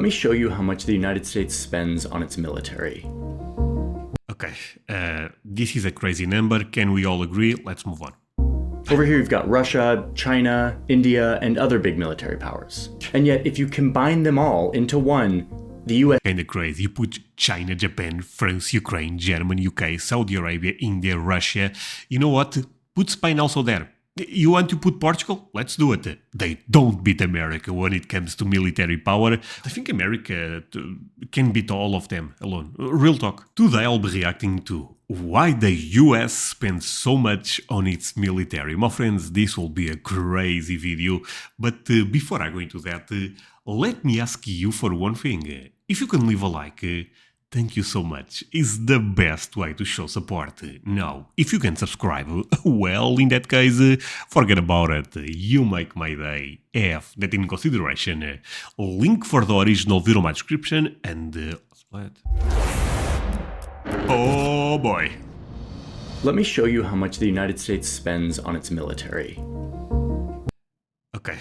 Let me show you how much the United States spends on its military. Okay, this is a crazy number. Can we all agree? Let's move on. Over here you've got Russia, China, India, and other big military powers. And yet, if you combine them all into one, the US Kinda crazy. You put China, Japan, France, Ukraine, Germany, UK, Saudi Arabia, India, Russia. You know what? Put Spain also there. You want to put Portugal? Let's do it. They don't beat America when it comes to military power. I think America can beat all of them alone. Real talk. Today I'll be reacting to why the US spends so much on its military. My friends, this will be a crazy video. But before I go into that, let me ask you for one thing. If you can leave a like, thank you so much. It's the best way to show support. Now, if you can subscribe, well, in that case, forget about it. You make my day. Have that in consideration. Link for the original video in my description and... Oh boy. Let me show you how much the United States spends on its military. Okay,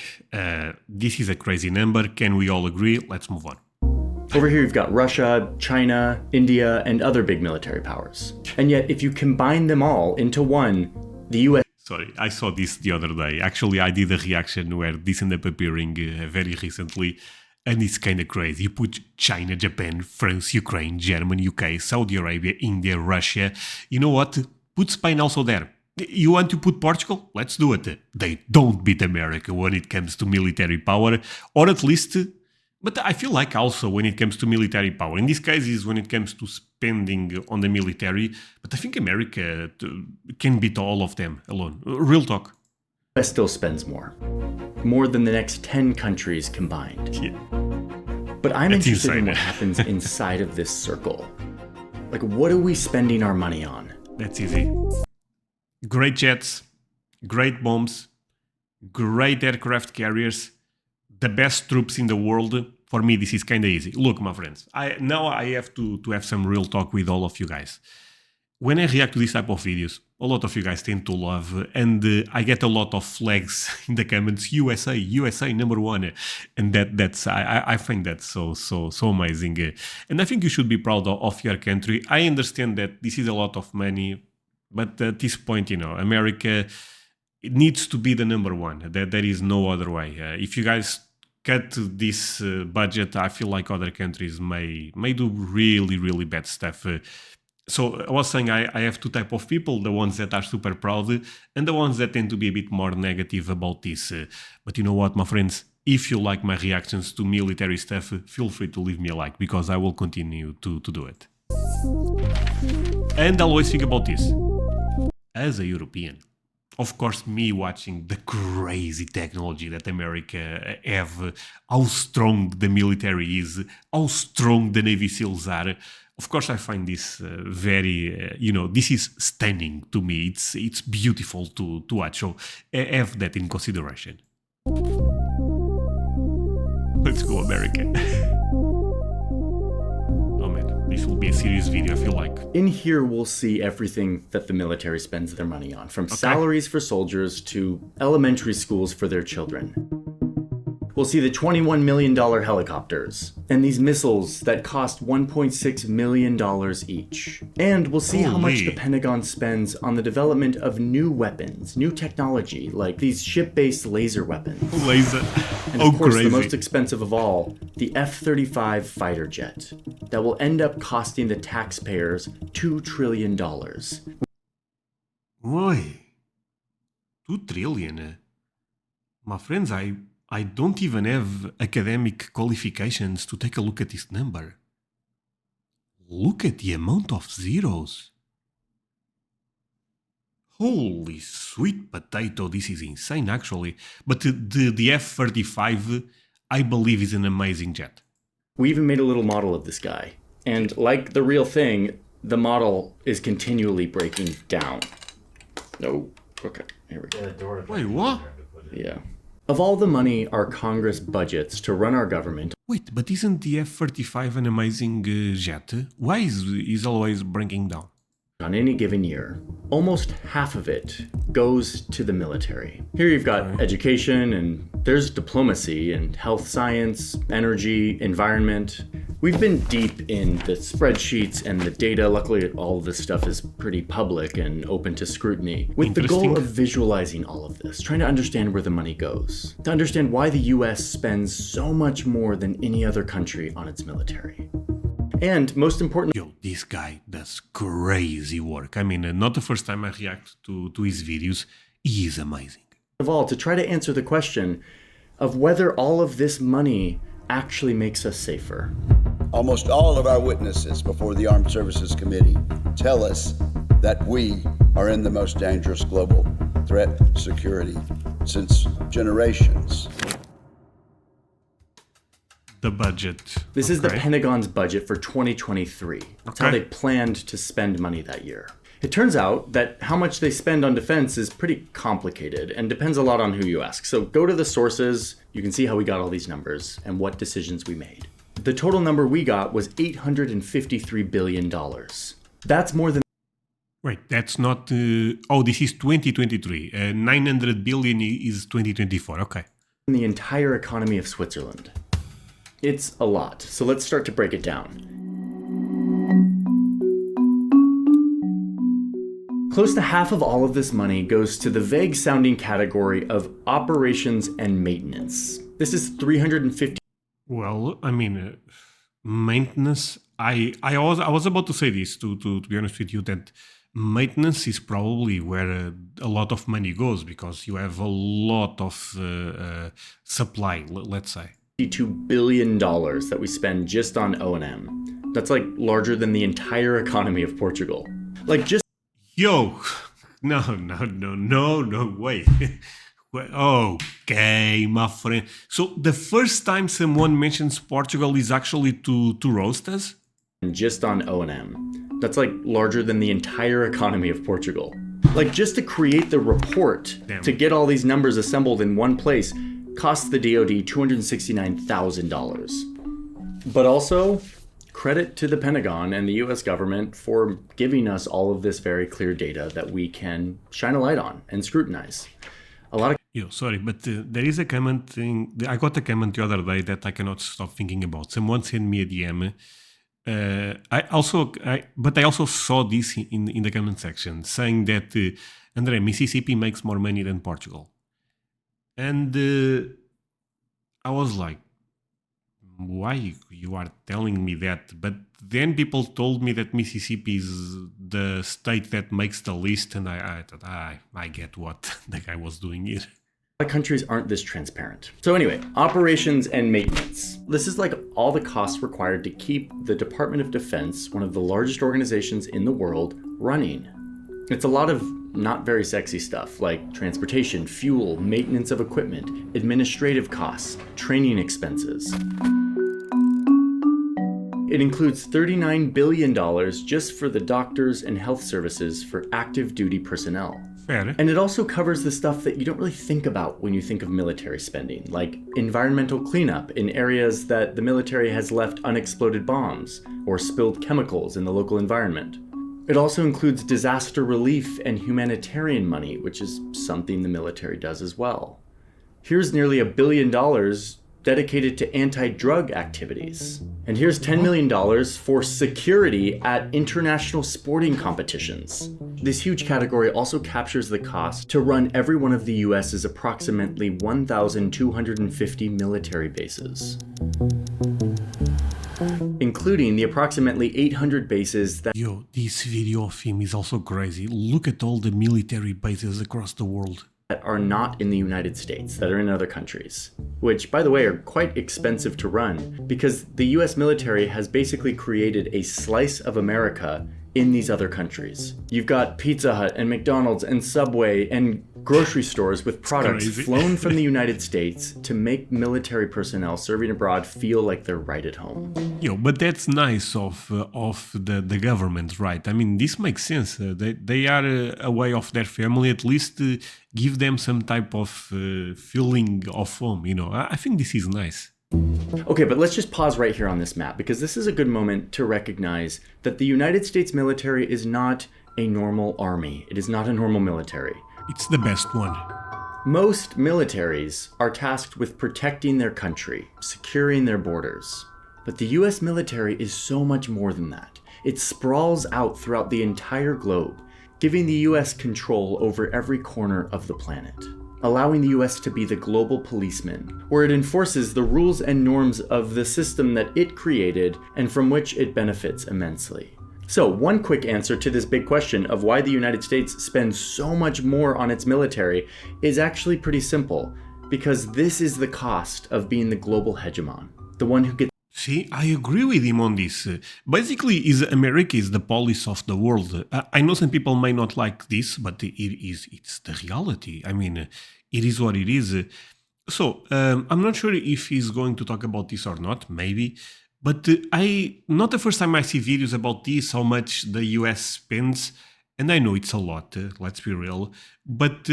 this is a crazy number. Can we all agree? Let's move on. Over here you've got Russia, China, India, and other big military powers. And yet, if you combine them all into one, the US... Sorry, I saw this the other day. Actually, I did a reaction where this ended up appearing very recently. And it's kinda crazy. You put China, Japan, France, Ukraine, Germany, UK, Saudi Arabia, India, Russia. You know what? Put Spain also there. You want to put Portugal? Let's do it. They don't beat America when it comes to military power, or at least... But I feel like also when it comes to military power, in this case is when it comes to spending on the military, but I think America can beat all of them alone. Real talk. US still spends more than the next 10 countries combined. Yeah. But I'm That's interested insane. in what happens inside of this circle. Like, what are we spending our money on? That's easy. Great jets, great bombs, great aircraft carriers, the best troops in the world. For me, this is kind of easy. Look, my friends, now I have to have some real talk with all of you guys. When I react to this type of videos, a lot of you guys tend to love, and I get a lot of flags in the comments, USA, USA #1, and I find that so amazing. And I think you should be proud of your country. I understand that this is a lot of money, but at this point, you know, America, it needs to be the #1. There is no other way. If you guys cut this budget, I feel like other countries may do really bad stuff. So I was saying I have two type of people, the ones that are super proud and the ones that tend to be a bit more negative about this. But you know what, my friends? If you like my reactions to military stuff, feel free to leave me a like, because I will continue to do it. And I'll always think about this. As a European, of course, me watching the crazy technology that America have, how strong the military is, how strong the Navy SEALs are, of course I find this very, this is stunning to me. It's beautiful to watch, so have that in consideration. Let's go, America. Oh man, this will be a serious video, I feel like. In here, we'll see everything that the military spends their money on, from salaries for soldiers to elementary schools for their children. We'll see the $21 million helicopters, and these missiles that cost $1.6 million each. And we'll see how much the Pentagon spends on the development of new weapons, new technology, like these ship-based laser weapons. Laser. And of course, the most expensive of all, the F-35 fighter jet, that will end up costing the taxpayers $2 trillion. Oi, 2 trillion? My friends, I don't even have academic qualifications to take a look at this number. Look at the amount of zeros. Holy sweet potato, this is insane actually. But the F-35, I believe, is an amazing jet. We even made a little model of this guy. And like the real thing, the model is continually breaking down. Oh, okay, here we go. Wait, what? Yeah. Of all the money our Congress budgets to run our government... Wait, but isn't the F-35 an amazing jet? Why is always breaking down? on any given year, almost half of it goes to the military. Here you've got education, and there's diplomacy and health science, energy, environment. We've been deep in the spreadsheets and the data. Luckily, all of this stuff is pretty public and open to scrutiny, with the goal of visualizing all of this, trying to understand where the money goes, to understand why the US spends so much more than any other country on its military. And most importantly, Yo, this guy does crazy work. I mean, not the first time I react to his videos. He is amazing. of all, to try to answer the question of whether all of this money actually makes us safer. Almost all of our witnesses before the Armed Services Committee tell us that we are in the most dangerous global threat security since generations. The budget. This is the Pentagon's budget for 2023. That's how they planned to spend money that year. It turns out that how much they spend on defense is pretty complicated and depends a lot on who you ask. So go to the sources, you can see how we got all these numbers and what decisions we made. The total number we got was $853 billion. That's more than... Wait, that's not... this is 2023. 900 billion is 2024. Okay. the entire economy of Switzerland. It's a lot, so let's start to break it down. Close to half of all of this money goes to the vague-sounding category of operations and maintenance. This is 350. Well, I mean, maintenance. I was about to say this to be honest with you, that maintenance is probably where a lot of money goes because you have a lot of supply. Let's say $52 billion that we spend just on O&M. That's like larger than the entire economy of Portugal. Like just no, wait. Okay, my friend. So the first time someone mentions Portugal is actually to roast us? Just on O&M. That's like larger than the entire economy of Portugal. Like just to create the report, to get all these numbers assembled in one place, cost the DoD $269,000. But also, credit to the Pentagon and the US government for giving us all of this very clear data that we can shine a light on and scrutinize. A lot of... Sorry, but there is a comment thing. I got a comment the other day that I cannot stop thinking about. Someone sent me a DM. I also saw this in the comment section saying that André, Mississippi makes more money than Portugal. And I was like, why you are telling me that? But then people told me that Mississippi is the state that makes the list, and I thought, I get what the guy was doing here. Countries aren't this transparent. So anyway, operations and maintenance. This is like all the costs required to keep the Department of Defense, one of the largest organizations in the world, running. It's a lot of not very sexy stuff like transportation, fuel, maintenance of equipment, administrative costs, training expenses. It includes $39 billion just for the doctors and health services for active duty personnel. Fair. And it also covers the stuff that you don't really think about when you think of military spending, like environmental cleanup in areas that the military has left unexploded bombs or spilled chemicals in the local environment. It also includes disaster relief and humanitarian money, which is something the military does as well. Here's nearly $1 billion dedicated to anti-drug activities. And here's $10 million for security at international sporting competitions. This huge category also captures the cost to run every one of the US's approximately 1,250 military bases, including the approximately 800 bases that... This video of him is also crazy. Look at all the military bases across the world that are not in the United States, that are in other countries, which, by the way, are quite expensive to run because the US military has basically created a slice of America in these other countries. You've got Pizza Hut and McDonald's and Subway and grocery stores with products flown from the United States to make military personnel serving abroad feel like they're right at home. But that's nice of the government, right? I mean, this makes sense. They are away of their family, at least give them some type of feeling of home, I think this is nice. Okay, but let's just pause right here on this map because this is a good moment to recognize that the United States military is not a normal army. It is not a normal military. It's the best one. Most militaries are tasked with protecting their country, securing their borders. But the US military is so much more than that. It sprawls out throughout the entire globe, giving the US control over every corner of the planet, allowing the US to be the global policeman, where it enforces the rules and norms of the system that it created and from which it benefits immensely. So, one quick answer to this big question of why the United States spends so much more on its military is actually pretty simple, because this is the cost of being the global hegemon, the one who gets. See, I agree with him on this. Basically, America is the police of the world. I know some people may not like this, but it's the reality. I mean, it is what it is. So, I'm not sure if he's going to talk about this or not, maybe. But not the first time I see videos about this, how much the US spends, and I know it's a lot, let's be real, but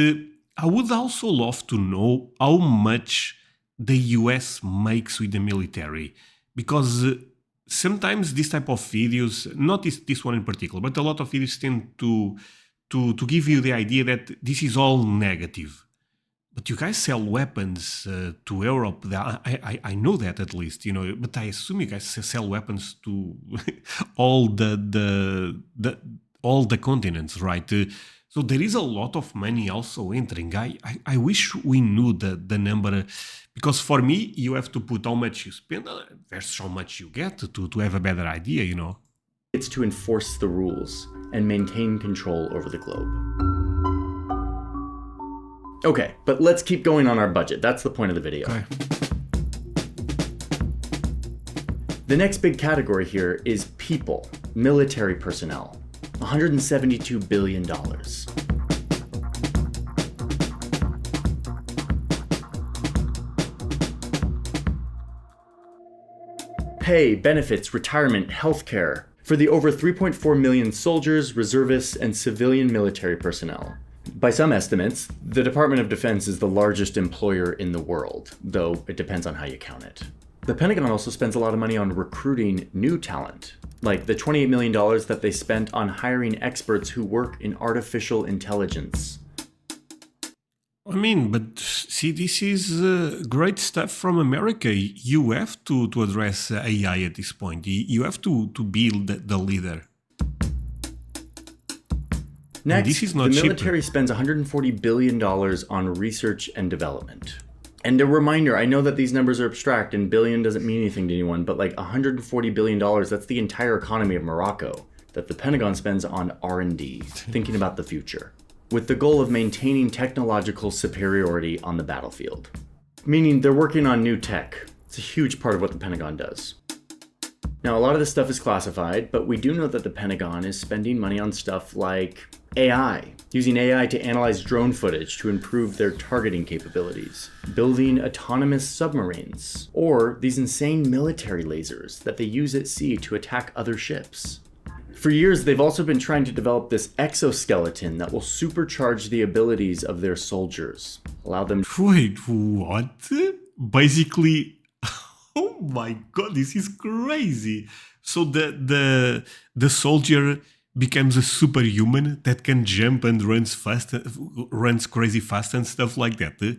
I would also love to know how much the US makes with the military, because sometimes this type of videos, not this one in particular, but a lot of videos tend to give you the idea that this is all negative. But you guys sell weapons to Europe. I know that at least, But I assume you guys sell weapons to all the continents, right? So there is a lot of money also entering. I wish we knew the number, because for me, you have to put how much you spend versus how much you get to have a better idea, It's to enforce the rules and maintain control over the globe. Okay, but let's keep going on our budget. That's the point of the video. Okay. The next big category here is people, military personnel, $172 billion. Pay, benefits, retirement, healthcare for the over 3.4 million soldiers, reservists, and civilian military personnel. By some estimates, the Department of Defense is the largest employer in the world, though it depends on how you count it. The Pentagon also spends a lot of money on recruiting new talent, like the $28 million that they spent on hiring experts who work in artificial intelligence. I mean, but see, this is great stuff from America. You have to address AI at this point. You have to be the leader. Next, this is not the cheap. military spends $140 billion on research and development. And a reminder, I know that these numbers are abstract and billion doesn't mean anything to anyone, but like $140 billion, that's the entire economy of Morocco that the Pentagon spends on R&D, thinking about the future, with the goal of maintaining technological superiority on the battlefield. Meaning they're working on new tech. It's a huge part of what the Pentagon does. Now, a lot of this stuff is classified, but we do know that the Pentagon is spending money on stuff like AI, using AI to analyze drone footage to improve their targeting capabilities, building autonomous submarines, or these insane military lasers that they use at sea to attack other ships. For years, they've also been trying to develop this exoskeleton that will supercharge the abilities of their soldiers, allow them to... Wait, what? Basically, oh my god, this is crazy. So the soldier becomes a superhuman that can jump and runs crazy fast and stuff like that.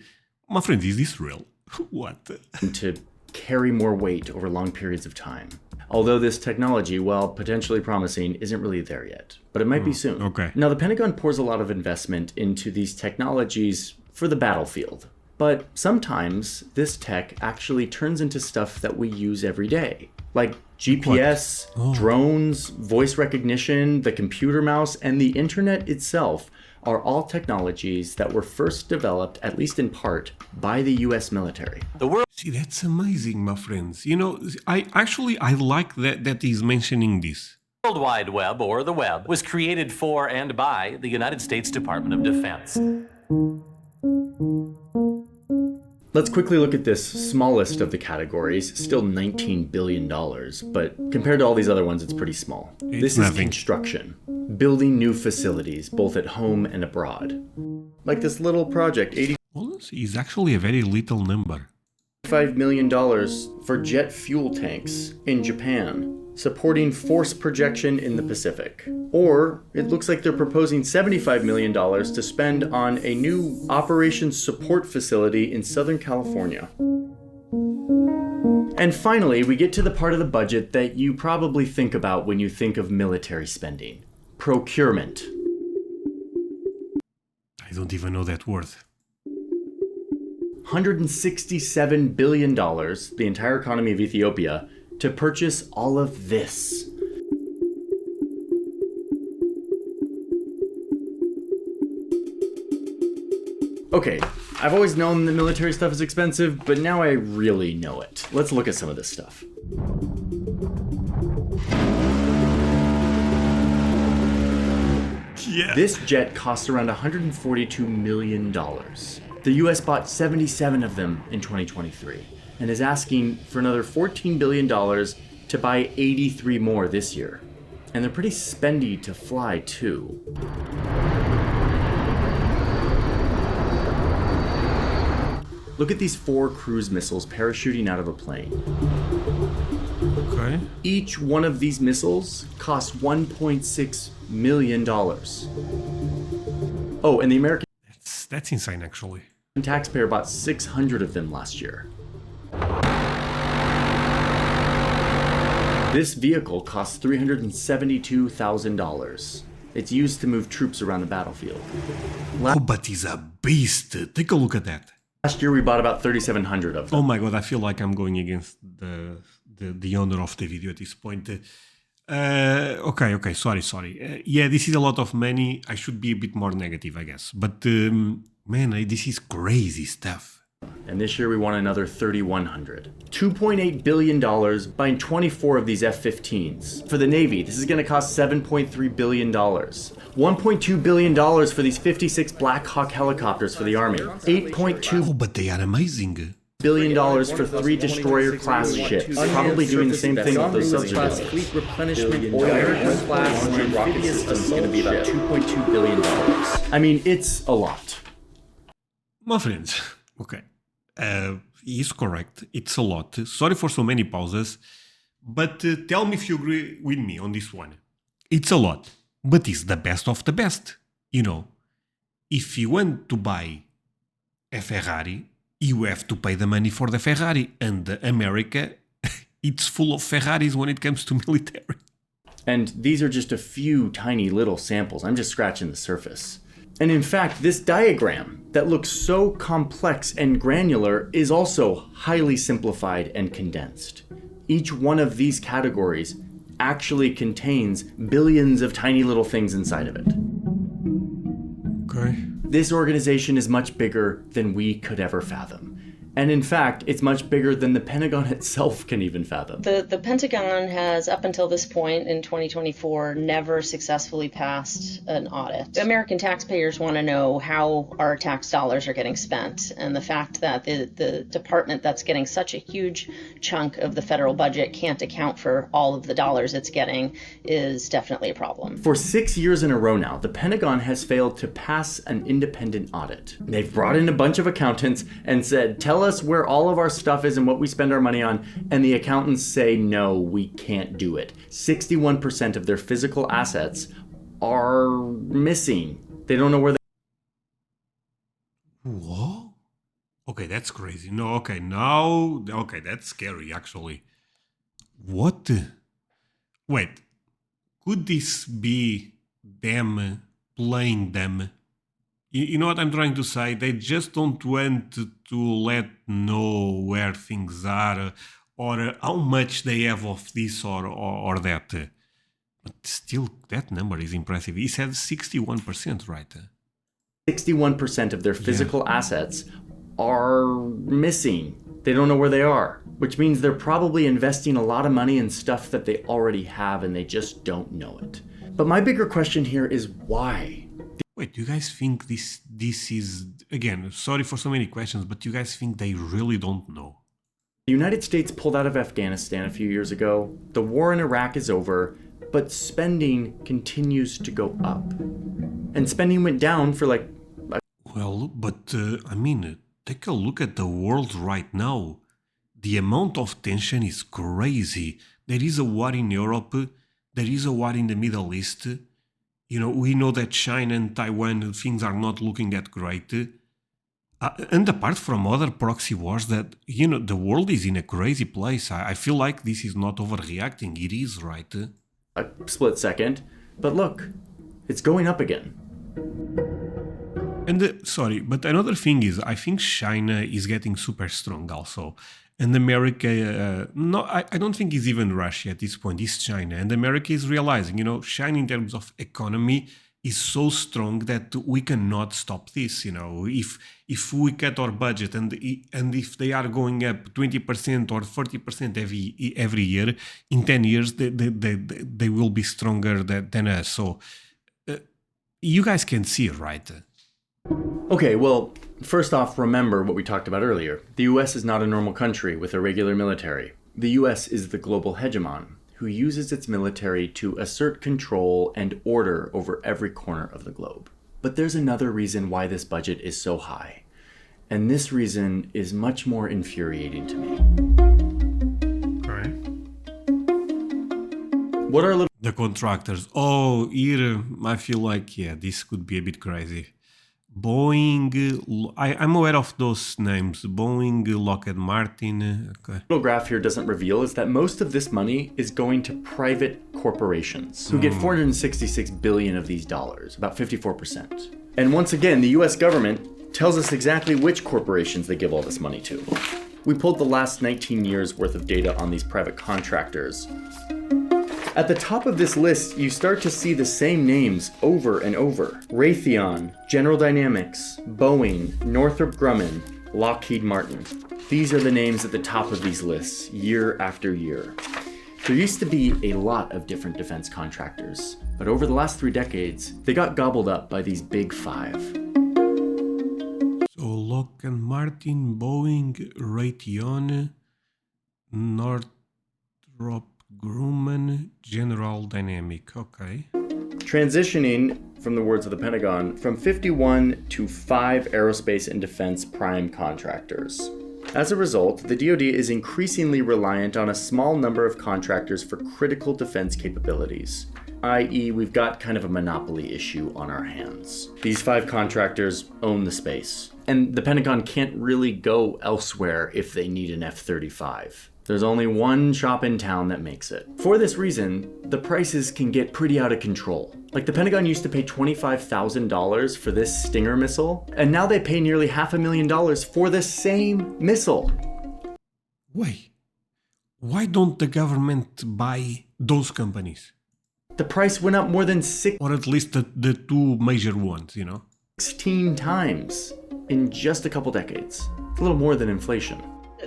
My friend, is this real? What? to carry more weight over long periods of time. Although this technology, while potentially promising, isn't really there yet. But it might be soon. Okay. Now, the Pentagon pours a lot of investment into these technologies for the battlefield. But sometimes this tech actually turns into stuff that we use every day. Like GPS, drones, voice recognition, the computer mouse, and the internet itself are all technologies that were first developed, at least in part, by the US military. See, that's amazing, my friends. I like that he's mentioning this. The World Wide Web, or the web, was created for and by the United States Department of Defense. Let's quickly look at this smallest of the categories, still $19 billion, but compared to all these other ones, it's pretty small. This is construction, building new facilities, both at home and abroad. Like this little project, Well, it's actually a very little number. $85 million for jet fuel tanks in Japan. supporting force projection in the Pacific. Or it looks like they're proposing $75 million to spend on a new operations support facility in Southern California. And finally, we get to the part of the budget that you probably think about when you think of military spending. Procurement. I don't even know that word. $167 billion, the entire economy of Ethiopia, to purchase all of this. Okay, I've always known that military stuff is expensive, but now I really know it. Let's look at some of this stuff. Yeah. This jet costs around $142 million. The US bought 77 of them in 2023 and is asking for another $14 billion to buy 83 more this year. And they're pretty spendy to fly too. Look at these 4 cruise missiles parachuting out of a plane. Okay. Each one of these missiles costs $1.6 million. Oh, and the American That's insane, actually. taxpayer bought 600 of them last year. This vehicle costs $372,000. It's used to move troops around the battlefield. Oh, but he's a beast. Take a look at that. Last year we bought about 3,700 of them. Oh my god, I feel like I'm going against the owner of the video at this point. Okay, sorry. Yeah, this is a lot of money. I should be a bit more negative, I guess. But man, this is crazy stuff. And this year we want another 3,100. $2.8 billion buying 24 of these F-15s. For the Navy, this is going to cost $7.3 billion. $1.2 billion for these 56 Black Hawk helicopters for the Army. $8.2 Oh, but they are amazing. billion for 3 destroyer-class ships. Probably doing the same thing with those subs are doing. Fleet replenishment The American-class rocket system is going to be about $2.2 billion. I mean, it's a lot. My friends, okay. He's correct. It's a lot. Sorry for so many pauses. But tell me if you agree with me on this one. It's a lot. But it's the best of the best. You know, if you want to buy a Ferrari, you have to pay the money for the Ferrari. And America, it's full of Ferraris when it comes to military. And these are just a few tiny little samples. I'm just scratching the surface. And in fact, this diagram that looks so complex and granular is also highly simplified and condensed. Each one of these categories actually contains billions of tiny little things inside of it. Okay. This organization is much bigger than we could ever fathom. And in fact, it's much bigger than the Pentagon itself can even fathom. The Pentagon has, up until this point in 2024, never successfully passed an audit. American taxpayers want to know how our tax dollars are getting spent. And the fact that the department that's getting such a huge chunk of the federal budget can't account for all of the dollars it's getting is definitely a problem. For 6 years in a row now, the Pentagon has failed to pass an independent audit. They've brought in a bunch of accountants and said, tell us where all of our stuff is and what we spend our money on, and the accountants say, no, we can't do it. 61% of their physical assets are missing. They don't know where they Whoa. Okay, that's crazy. No, okay, now... Okay, that's scary, actually. What? Wait. Could this be them playing them? You know what I'm trying to say? They just don't want to let know where things are or how much they have of this or that. But still, that number is impressive. He said 61%, right? 61% of their physical assets are missing. They don't know where they are, which means they're probably investing a lot of money in stuff that they already have and they just don't know it. But my bigger question here is why? Wait, do you guys think this is... Again, sorry for so many questions, but do you guys think they really don't know? The United States pulled out of Afghanistan a few years ago. The war in Iraq is over, but spending continues to go up. And spending went down for like... Well, but I mean, take a look at the world right now. The amount of tension is crazy. There is a war in Europe. There is a war in the Middle East. We know that China and Taiwan, things are not looking that great. And apart from other proxy wars that, the world is in a crazy place. I feel like this is not overreacting. It is, right? A split second. But look, it's going up again. And but another thing is, I think China is getting super strong also. And America, no, I don't think it's even Russia at this point, it's China. And America is realizing, China in terms of economy is so strong that we cannot stop this. If we cut our budget and if they are going up 20% or 40% every year, in 10 years, they will be stronger than us. So you guys can see, right? Okay, well, first off, remember what we talked about earlier. The US is not a normal country with a regular military. The US is the global hegemon, who uses its military to assert control and order over every corner of the globe. But there's another reason why this budget is so high. And this reason is much more infuriating to me. Okay. What are the contractors? Oh, here I feel like, this could be a bit crazy. Boeing, I'm aware of those names. Boeing, Lockheed Martin. Okay. Little graph here doesn't reveal is that most of this money is going to private corporations who get 466 billion of these dollars, about 54%. And once again, the US government tells us exactly which corporations they give all this money to. We pulled the last 19 years worth of data on these private contractors. At the top of this list, you start to see the same names over and over. Raytheon, General Dynamics, Boeing, Northrop Grumman, Lockheed Martin. These are the names at the top of these lists, year after year. There used to be a lot of different defense contractors, but over the last 3 decades, they got gobbled up by these big 5. So Lockheed Martin, Boeing, Raytheon, Northrop Grumman, General Dynamic, okay. Transitioning, from the words of the Pentagon, from 51 to 5 aerospace and defense prime contractors. As a result, the DoD is increasingly reliant on a small number of contractors for critical defense capabilities, i.e. we've got kind of a monopoly issue on our hands. These 5 contractors own the space, and the Pentagon can't really go elsewhere if they need an F-35. There's only one shop in town that makes it. For this reason, the prices can get pretty out of control. Like the Pentagon used to pay $25,000 for this Stinger missile, and now they pay nearly $500,000 for the same missile. Wait, why don't the government buy those companies? The price went up more than 6, or at least the 2 major ones, 16 times in just a couple decades. It's a little more than inflation.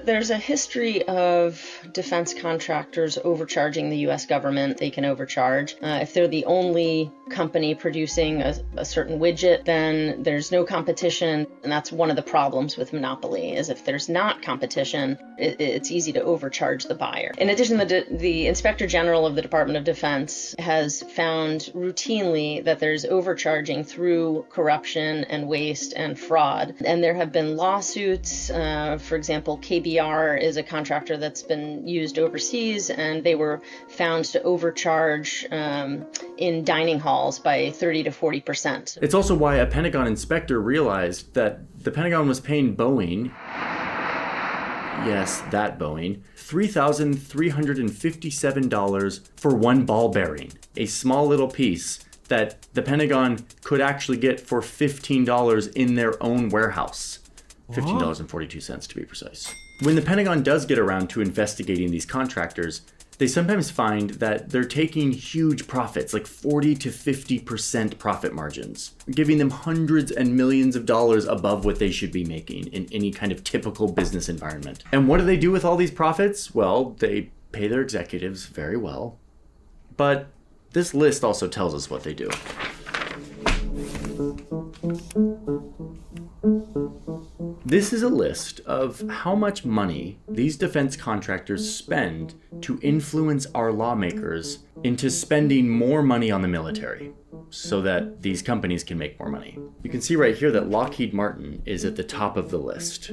There's a history of defense contractors overcharging the U.S. government. They can overcharge. If they're the only company producing a certain widget, then there's no competition. And that's one of the problems with monopoly, is if there's not competition, it's easy to overcharge the buyer. In addition, the Inspector General of the Department of Defense has found routinely that there's overcharging through corruption and waste and fraud. And there have been lawsuits, for example, KBR is a contractor that's been used overseas, and they were found to overcharge in dining halls by 30 to 40%. It's also why a Pentagon inspector realized that the Pentagon was paying Boeing, yes, that Boeing, $3,357 for one ball bearing, a small little piece that the Pentagon could actually get for $15 in their own warehouse. $15.42 to be precise. When the Pentagon does get around to investigating these contractors, they sometimes find that they're taking huge profits, like 40 to 50% profit margins, giving them hundreds and millions of dollars above what they should be making in any kind of typical business environment. And what do they do with all these profits? Well, they pay their executives very well. But this list also tells us what they do. This is a list of how much money these defense contractors spend to influence our lawmakers into spending more money on the military so that these companies can make more money. You can see right here that Lockheed Martin is at the top of the list.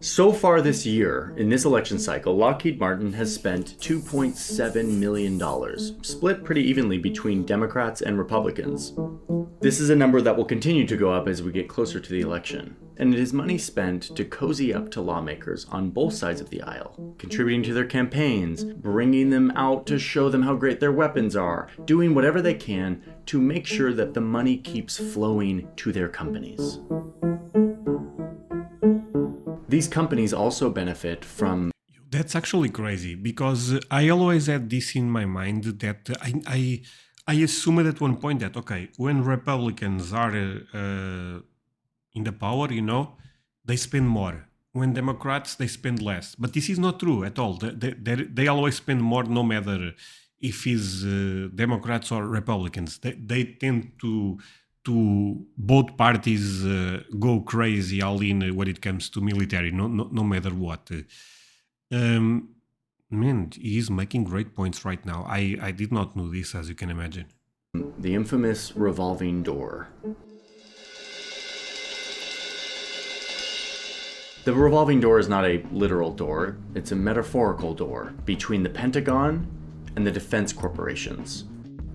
So far this year, in this election cycle, Lockheed Martin has spent $2.7 million, split pretty evenly between Democrats and Republicans. This is a number that will continue to go up as we get closer to the election, and it is money spent to cozy up to lawmakers on both sides of the aisle, contributing to their campaigns, bringing them out to show them how great their weapons are, doing whatever they can to make sure that the money keeps flowing to their companies. These companies also benefit from... That's actually crazy, because I always had this in my mind that I assumed at one point that, okay, when Republicans are in the power, they spend more. When Democrats, they spend less. But this is not true at all. They always spend more, no matter if it's Democrats or Republicans. They tend to both parties go crazy all in when it comes to military, no matter what. Man, he's making great points right now. I did not know this, as you can imagine. The infamous revolving door. The revolving door is not a literal door, it's a metaphorical door between the Pentagon and the defense corporations,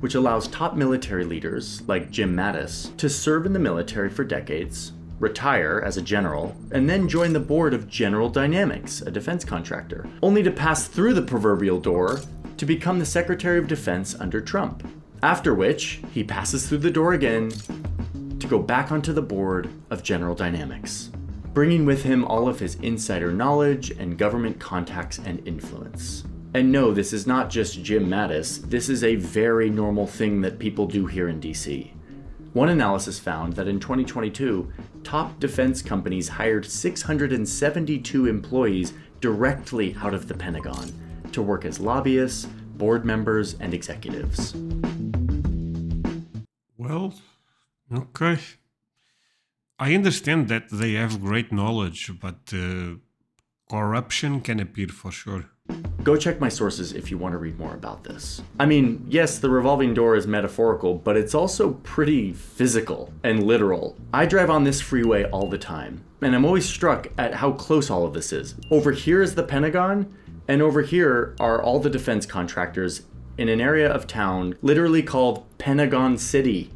which allows top military leaders, like Jim Mattis, to serve in the military for decades, retire as a general, and then join the board of General Dynamics, a defense contractor, only to pass through the proverbial door to become the Secretary of Defense under Trump. After which, he passes through the door again to go back onto the board of General Dynamics, bringing with him all of his insider knowledge and government contacts and influence. And no, this is not just Jim Mattis, this is a very normal thing that people do here in DC. One analysis found that in 2022, top defense companies hired 672 employees directly out of the Pentagon to work as lobbyists, board members, and executives. Well, okay. I understand that they have great knowledge, but corruption can appear for sure. Go check my sources if you want to read more about this. I mean, yes, the revolving door is metaphorical, but it's also pretty physical and literal. I drive on this freeway all the time, and I'm always struck at how close all of this is. Over here is the Pentagon, and over here are all the defense contractors in an area of town literally called Pentagon City.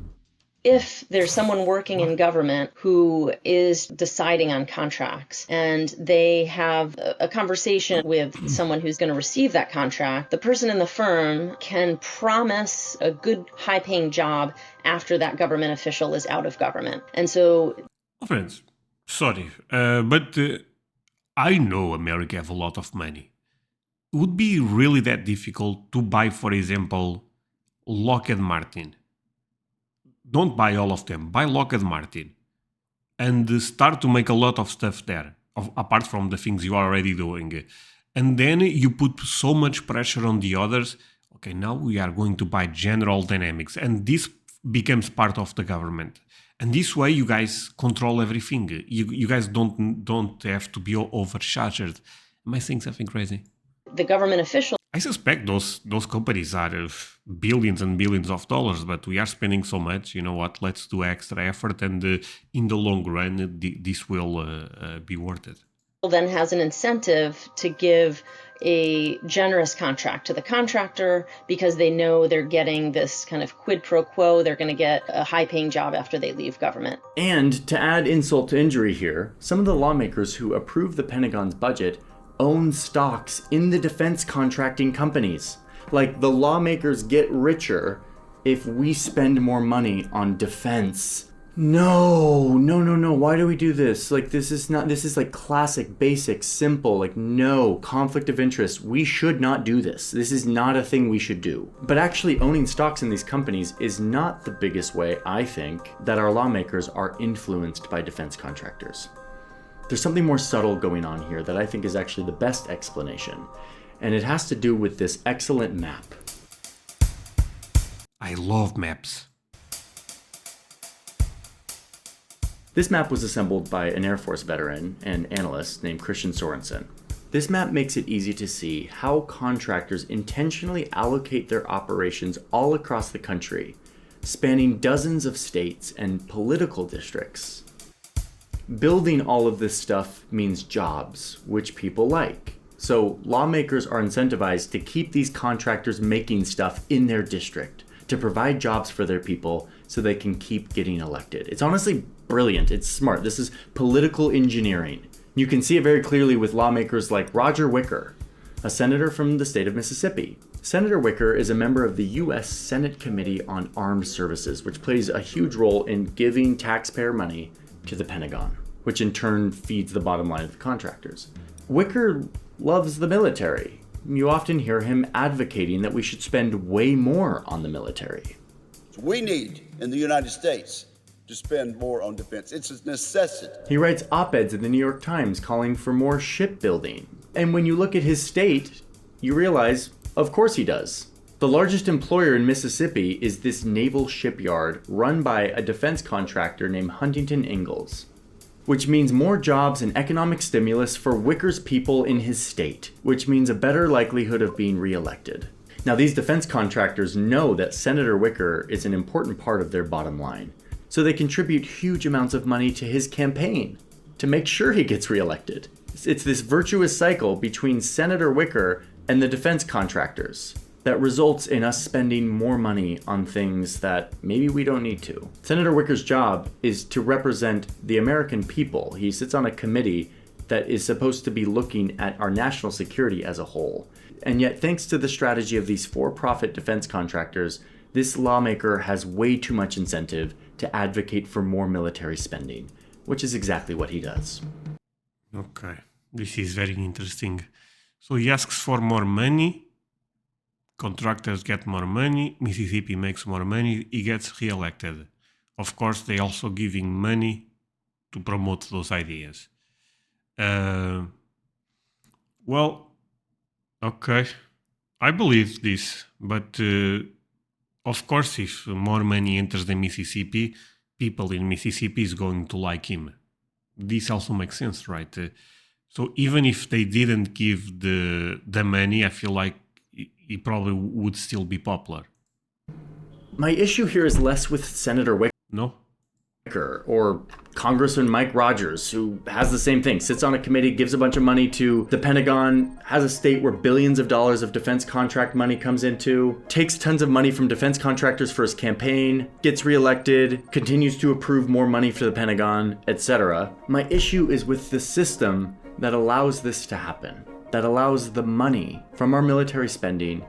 If there's someone working in government who is deciding on contracts and they have a conversation with someone who's going to receive that contract, the person in the firm can promise a good high-paying job after that government official is out of government. And so... Friends, sorry, but I know America have a lot of money. It would be really that difficult to buy, for example, Lockheed Martin. Don't buy all of them, buy Lockheed Martin and start to make a lot of stuff there, apart from the things you are already doing. And then you put so much pressure on the others. Okay, now we are going to buy General Dynamics, and this becomes part of the government. And this way you guys control everything. You guys don't have to be overcharged. Am I saying something crazy? The government official... I suspect those companies are billions and billions of dollars, but we are spending so much. You know what? Let's do extra effort, and in the long run, this will be worth it. Then has an incentive to give a generous contract to the contractor because they know they're getting this kind of quid pro quo. They're going to get a high-paying job after they leave government. And to add insult to injury here, some of the lawmakers who approve the Pentagon's budget own stocks in the defense contracting companies. Like, the lawmakers get richer if we spend more money on defense. No. Why do we do this? Like, this is like classic, basic, simple, like, no, conflict of interest. We should not do this. This is not a thing we should do. But actually owning stocks in these companies is not the biggest way, I think, that our lawmakers are influenced by defense contractors. There's something more subtle going on here that I think is actually the best explanation, and it has to do with this excellent map. I love maps. This map was assembled by an Air Force veteran and analyst named Christian Sorensen. This map makes it easy to see how contractors intentionally allocate their operations all across the country, spanning dozens of states and political districts. Building all of this stuff means jobs, which people like. So lawmakers are incentivized to keep these contractors making stuff in their district, to provide jobs for their people so they can keep getting elected. It's honestly brilliant. It's smart. This is political engineering. You can see it very clearly with lawmakers like Roger Wicker, a senator from the state of Mississippi. Senator Wicker is a member of the U.S. Senate Committee on Armed Services, which plays a huge role in giving taxpayer money to the Pentagon, which in turn feeds the bottom line of the contractors. Wicker loves the military. You often hear him advocating that we should spend way more on the military. We need, in the United States, to spend more on defense. It's a necessity. He writes op-eds in the New York Times calling for more shipbuilding. And when you look at his state, you realize, of course he does. The largest employer in Mississippi is this naval shipyard run by a defense contractor named Huntington Ingalls, which means more jobs and economic stimulus for Wicker's people in his state, which means a better likelihood of being reelected. Now, these defense contractors know that Senator Wicker is an important part of their bottom line, so they contribute huge amounts of money to his campaign to make sure he gets reelected. It's this virtuous cycle between Senator Wicker and the defense contractors that results in us spending more money on things that maybe we don't need to. Senator Wicker's job is to represent the American people. He sits on a committee that is supposed to be looking at our national security as a whole. And yet, thanks to the strategy of these for-profit defense contractors, this lawmaker has way too much incentive to advocate for more military spending, which is exactly what he does. Okay, this is very interesting. So he asks for more money. Contractors get more money, Mississippi makes more money, he gets re-elected. Of course, they also giving money to promote those ideas. Well, okay, I believe this, but of course, if more money enters the Mississippi, people in Mississippi is going to like him. This also makes sense, right? So even if they didn't give the money, I feel like he probably would still be popular. My issue here is less with Senator Wicker or Congressman Mike Rogers, who has the same thing, sits on a committee, gives a bunch of money to the Pentagon, has a state where billions of dollars of defense contract money comes into, takes tons of money from defense contractors for his campaign, gets reelected, continues to approve more money for the Pentagon, etc. My issue is with the system that allows this to happen, that allows the money from our military spending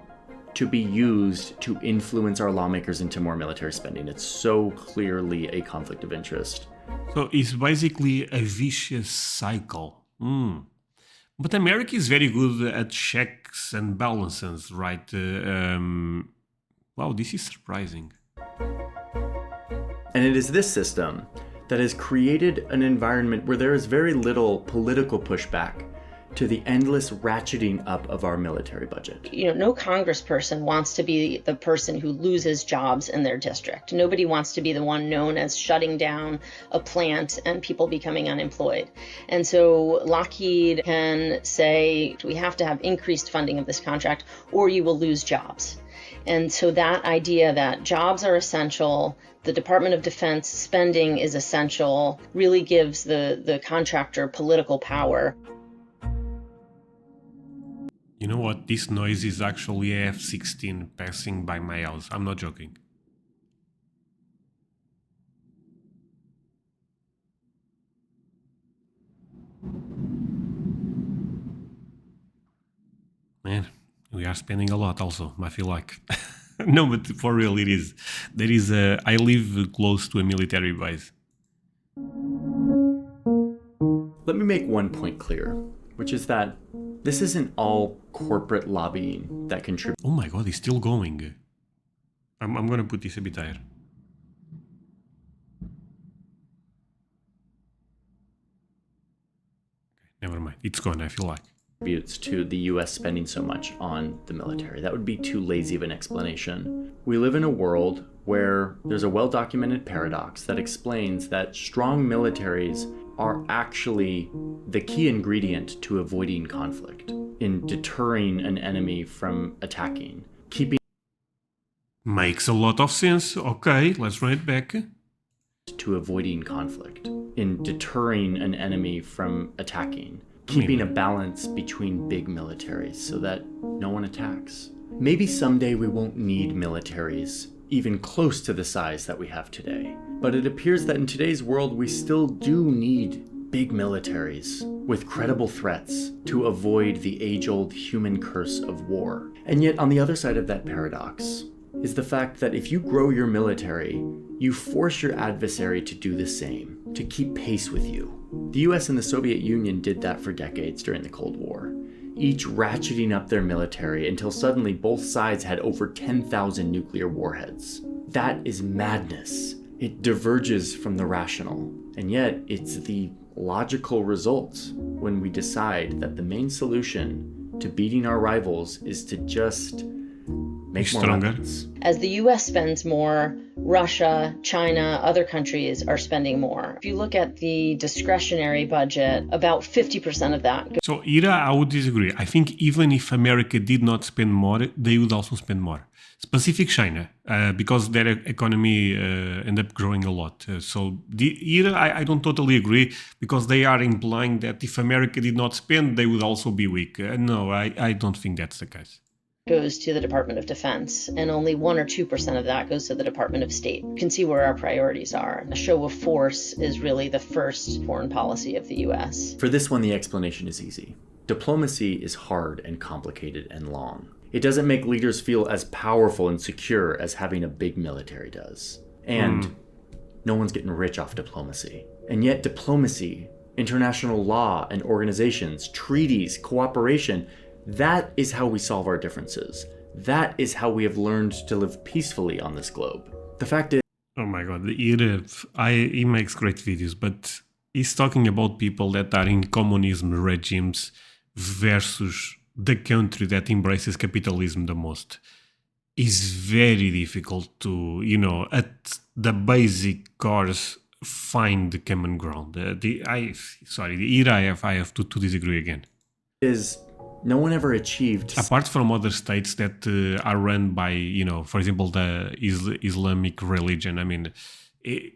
to be used to influence our lawmakers into more military spending. It's so clearly a conflict of interest. So it's basically a vicious cycle. But America is very good at checks and balances, right? Wow, this is surprising. And it is this system that has created an environment where there is very little political pushback to the endless ratcheting up of our military budget. No congressperson wants to be the person who loses jobs in their district. Nobody wants to be the one known as shutting down a plant and people becoming unemployed. And so Lockheed can say, we have to have increased funding of this contract or you will lose jobs. And so that idea that jobs are essential, the Department of Defense spending is essential, really gives the contractor political power. You know what? This noise is actually a F-16 passing by my house. I'm not joking. Man, we are spending a lot also, I feel like. No, but for real, it is. I live close to a military base. Let me make one point clear, which is that this isn't all corporate lobbying that contributes. Oh my god, it's still going. I'm gonna put this a bit higher. Never mind, it's gone, I feel like. To the US spending so much on the military. That would be too lazy of an explanation. We live in a world where there's a well-documented paradox that explains that strong militaries are actually the key ingredient to avoiding conflict, in deterring an enemy from attacking, keeping... Makes a lot of sense. Okay, let's run it back. To avoiding conflict, in deterring an enemy from attacking, keeping a balance between big militaries so that no one attacks. Maybe someday we won't need militaries even close to the size that we have today. But it appears that in today's world we still do need big militaries with credible threats to avoid the age-old human curse of war. And yet on the other side of that paradox is the fact that if you grow your military, you force your adversary to do the same, to keep pace with you. The US and the Soviet Union did that for decades during the Cold War, each ratcheting up their military until suddenly both sides had over 10,000 nuclear warheads. That is madness. It diverges from the rational, and yet it's the logical result when we decide that the main solution to beating our rivals is to just make more weapons. As the US spends more, Russia, China, other countries are spending more. If you look at the discretionary budget, about 50% of that. So, Ira, I would disagree. I think even if America did not spend more, they would also spend more. Specific China, because their economy ended up growing a lot. Ira, I don't totally agree, because they are implying that if America did not spend, they would also be weak. No, I don't think that's the case. Goes to the Department of Defense, and only 1 or 2% of that goes to the Department of State. You can see where our priorities are. A show of force is really the first foreign policy of the US. For this one, the explanation is easy. Diplomacy is hard and complicated and long. It doesn't make leaders feel as powerful and secure as having a big military does. And no one's getting rich off diplomacy. And yet diplomacy, international law and organizations, treaties, cooperation, that is how we solve our differences. That is how we have learned to live peacefully on this globe. The fact is... Oh my god, he makes great videos, but he's talking about people that are in communism regimes versus the country that embraces capitalism the most. It's very difficult to, at the basic cores, find the common ground. I have to disagree again. No one ever achieved... Apart from other states that are run by, for example, the Islamic religion, I mean,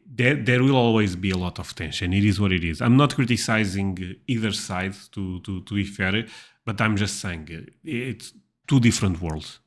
there will always be a lot of tension. It is what it is. I'm not criticizing either side, to be fair, but I'm just saying it's two different worlds.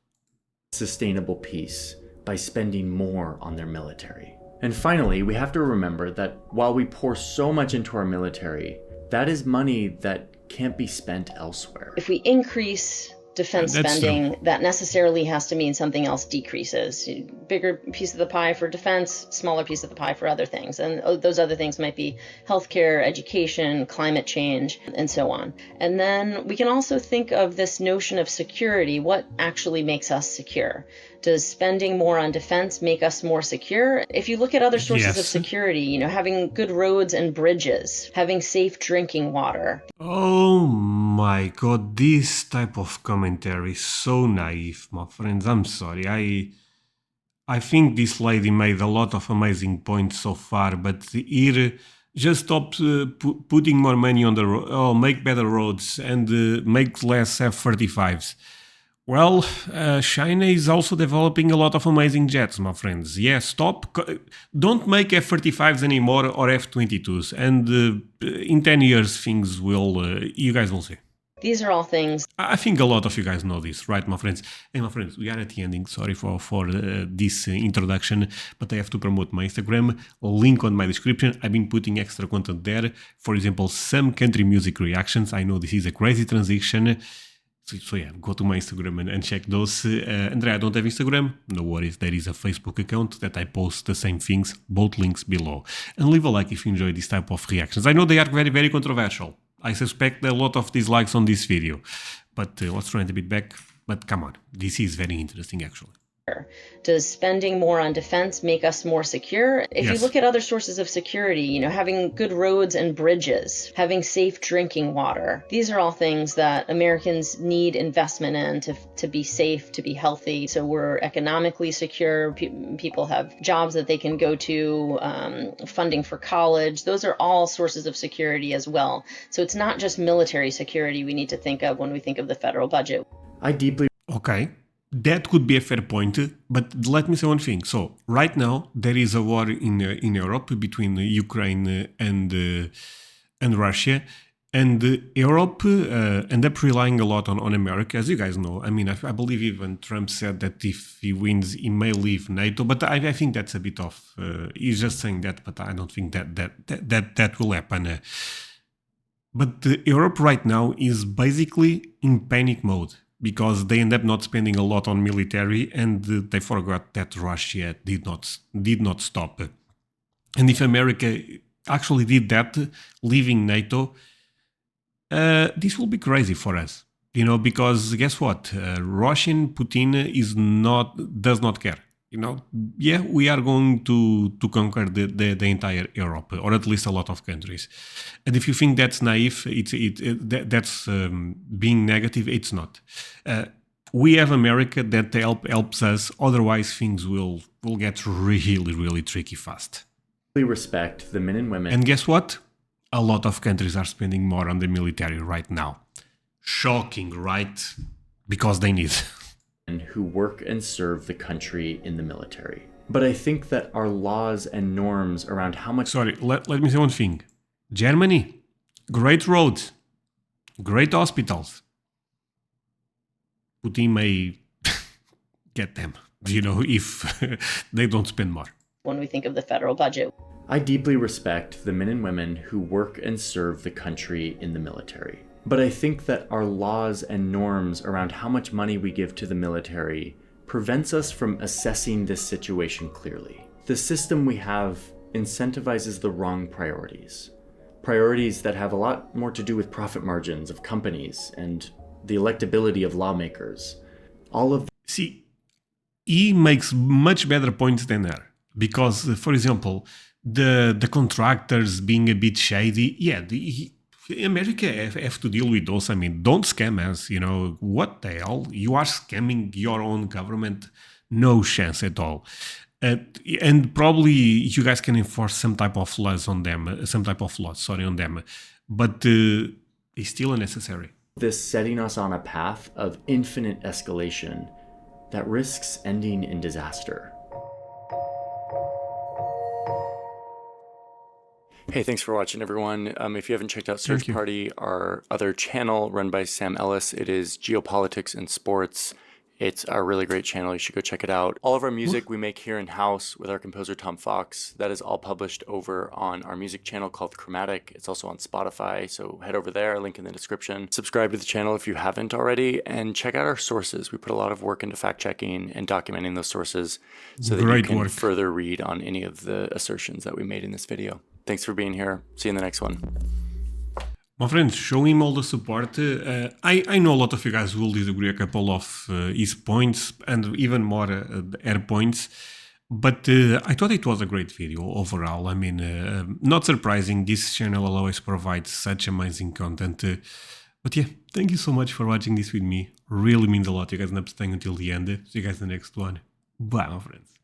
Sustainable peace by spending more on their military. And finally, we have to remember that while we pour so much into our military, that is money that can't be spent elsewhere. If we increase defense spending, that necessarily has to mean something else decreases. Bigger piece of the pie for defense, smaller piece of the pie for other things. And those other things might be healthcare, education, climate change, and so on. And then we can also think of this notion of security. What actually makes us secure? Does spending more on defense make us more secure? If you look at other sources of security, having good roads and bridges, having safe drinking water. Oh my god, this type of commentary is so naive, my friends. I'm sorry. I think this lady made a lot of amazing points so far, but here just stop putting more money on the road. Oh, make better roads and make less F-35s. Well, China is also developing a lot of amazing jets, my friends. Yes, don't make F-35s anymore or F-22s. And in 10 years, things will, you guys will see. These are all things. I think a lot of you guys know this, right, my friends? Hey, my friends, we are at the ending. Sorry for this introduction, but I have to promote my Instagram. Link on my description. I've been putting extra content there. For example, some country music reactions. I know this is a crazy transition. So yeah, go to my Instagram and check those. André, I don't have Instagram. No worries, there is a Facebook account that I post the same things, both links below. And leave a like if you enjoy this type of reactions. I know they are very, very controversial. I suspect a lot of dislikes on this video. But let's try it a bit back. But come on, this is very interesting actually. Does spending more on defense make us more secure? If you look at other sources of security, having good roads and bridges, having safe drinking water, these are all things that Americans need investment in to be safe, to be healthy. So we're economically secure. People have jobs that they can go to, funding for college. Those are all sources of security as well. So it's not just military security we need to think of when we think of the federal budget. I deeply... Okay. that could be a fair point, but let me say one thing. So right now there is a war in Europe between Ukraine and Russia, and Europe end up relying a lot on America, as you guys know. I mean, I believe even Trump said that if he wins, he may leave NATO, but I think that's a bit off. He's just saying that, but I don't think that will happen. But Europe right now is basically in panic mode because they end up not spending a lot on military, and they forgot that Russia did not stop. And if America actually did that, leaving NATO, this will be crazy for us, because guess what? Russian Putin does not care. Yeah, we are going to conquer the entire Europe, or at least a lot of countries. And if you think that's naive, that's being negative. It's not. We have America that helps us. Otherwise, things will get really, really tricky fast. We respect the men and women. And guess what? A lot of countries are spending more on the military right now. Shocking, right? Because they need. Who work and serve the country in the military. But I think that our laws and norms around how much... Sorry, let me say one thing. Germany, great roads, great hospitals. Putin may get them, if they don't spend more. When we think of the federal budget, I deeply respect the men and women who work and serve the country in the military. But I think that our laws and norms around how much money we give to the military prevents us from assessing this situation clearly. The system we have incentivizes the wrong priorities. Priorities that have a lot more to do with profit margins of companies and the electability of lawmakers. All of... See, he makes much better points than her. Because, for example, the contractors being a bit shady, America have to deal with those. I mean, don't scam us, what the hell? You are scamming your own government? No chance at all. And probably you guys can enforce some type of laws on them, but it's still unnecessary. This setting us on a path of infinite escalation that risks ending in disaster. Hey, thanks for watching, everyone. If you haven't checked out Search Party, our other channel run by Sam Ellis, it is Geopolitics and Sports. It's a really great channel. You should go check it out. All of our music we make here in-house with our composer, Tom Fox. That is all published over on our music channel called Chromatic. It's also on Spotify, so head over there, link in the description. Subscribe to the channel if you haven't already, and check out our sources. We put a lot of work into fact-checking and documenting those sources so that you can further read on any of the assertions that we made in this video. Thanks for being here. See you in the next one. My friends, show him all the support. I know a lot of you guys will disagree a couple of his points and even more her points, but I thought it was a great video overall. I mean, not surprising, this channel always provides such amazing content. But yeah, thank you so much for watching this with me. Really means a lot. You guys end up staying until the end. See you guys in the next one. Bye, my friends.